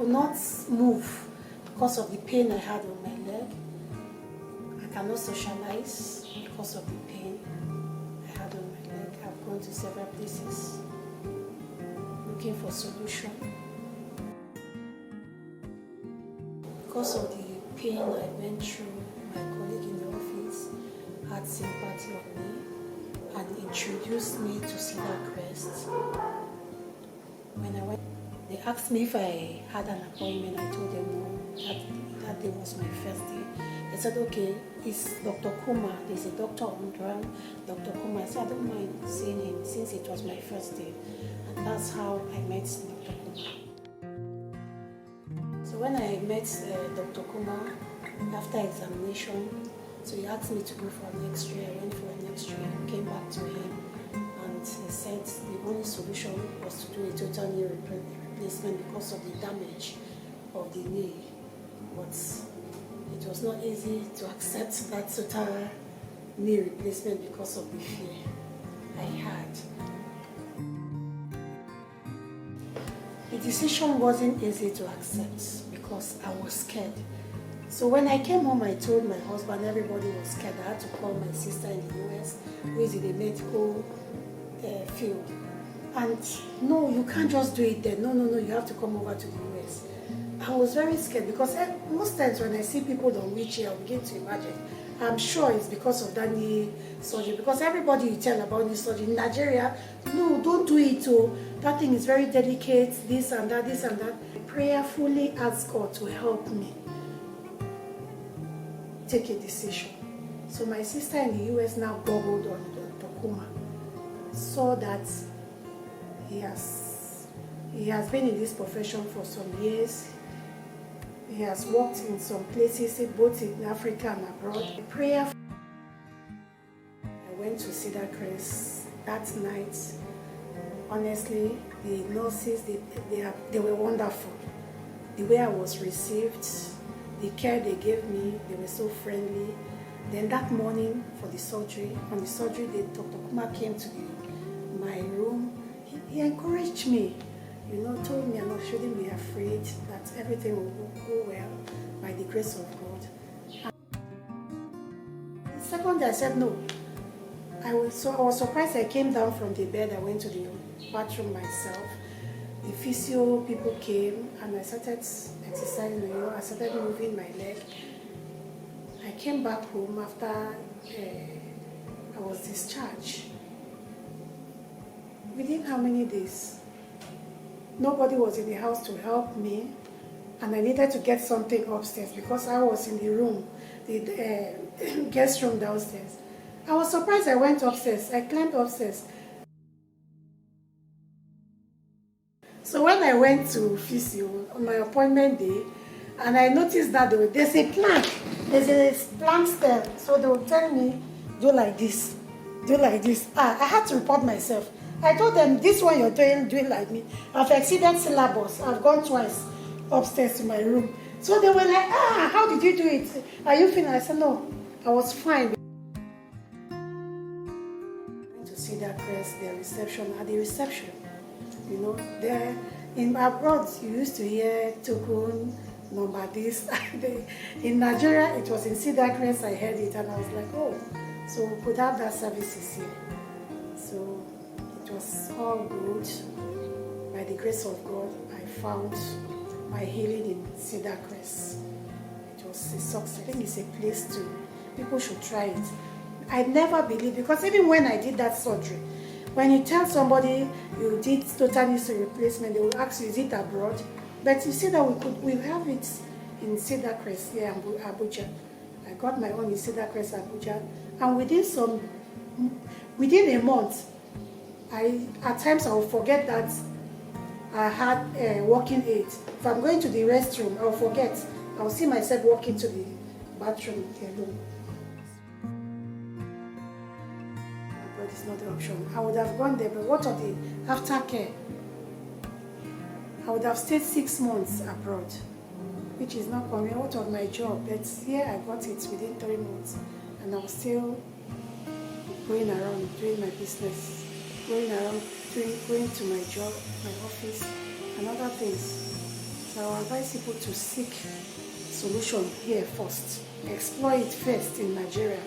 could not move because of the pain I had on my leg. I cannot socialize because of the pain I had on my leg. I've gone to several places looking for solution. Because of the pain I went through, my colleague in the office had sympathy on me and introduced me to Cedarcrest. When I went, they asked me if I had an appointment. I told them no, that day was my first day. They said, okay, it's Dr. Kuma. There's a doctor on ground, Dr. Kuma. I said, I don't mind seeing him since it was my first day. And that's how I met Dr. Kuma. So when I met Dr. Kuma, after examination, so he asked me to go for an X-ray. I went for an X-ray, came back to him, and he said the only solution was to do a total knee replacement because of the damage of the knee. But it was not easy to accept that total knee replacement because of the fear I had. The decision wasn't easy to accept because I was scared. So when I came home, I told my husband everybody was scared. I had to call my sister in the US, who is in the medical field. And no, you can't just do it there. No, you have to come over to the US. I was very scared because most times when I see people on wheelchair, I begin to imagine. I'm sure it's because of that knee surgery. Because everybody you tell about knee surgery in Nigeria, no, don't do it. Oh, that thing is very delicate, this and that, this and that. I prayerfully asked God to help me take a decision. So my sister in the US now googled on Dr. Kuma, saw that he has been in this profession for some years. He has worked in some places, both in Africa and abroad. Prayer. I went to Cedarcrest that night. Honestly, the nurses, they were wonderful. The way I was received, the care they gave me, they were so friendly. Then that morning for the surgery, on the surgery day, Dr. Kuma came to my room. He encouraged me, told me I shouldn't be afraid, that everything will go well by the grace of God. And the second day I said no. I was surprised. I came down from the bed, I went to the bathroom myself. The physio people came and I started exercising, I started moving my leg. I came back home after I was discharged. Within how many days? Nobody was in the house to help me, and I needed to get something upstairs because I was in the room, the guest room downstairs. I was surprised. I went upstairs. I climbed upstairs. So when I went to physio on my appointment day, and I noticed that there's a plank, there's a plank stem. So they would tell me, do like this, do like this. I had to report myself. I told them, this one you're doing like me. I've exceeded syllabus. I've gone twice upstairs to my room. So they were like, how did you do it? Are you feeling? I said, no, I was fine. I went to Cedarcrest, their reception, at the reception. There in abroad, you used to hear token, number this. In Nigeria, it was in Cedarcrest, I heard it, and I was like, oh, so we could have that services here. So it was all good. By the grace of God, I found my healing in Cedarcrest. It was a success. I think it's a place people should try it. I never believed, because even when I did that surgery, when you tell somebody you did total knee replacement, they will ask you, is it abroad? But you see that we have it in Cedarcrest here in Abuja. I got my own in Cedarcrest Abuja, and within a month, at times I will forget that I had a walking aid. If I'm going to the restroom, I'll forget. I'll see myself walking to the bathroom alone. But it's not the option. I would have gone there, but what of the aftercare? I would have stayed 6 months abroad, which is not coming out of my job. But here I got it within 3 months, and I was still going around doing my business, going around going to my job, my office, and other things. I will advise people to seek solution here first. Explore it first in Nigeria.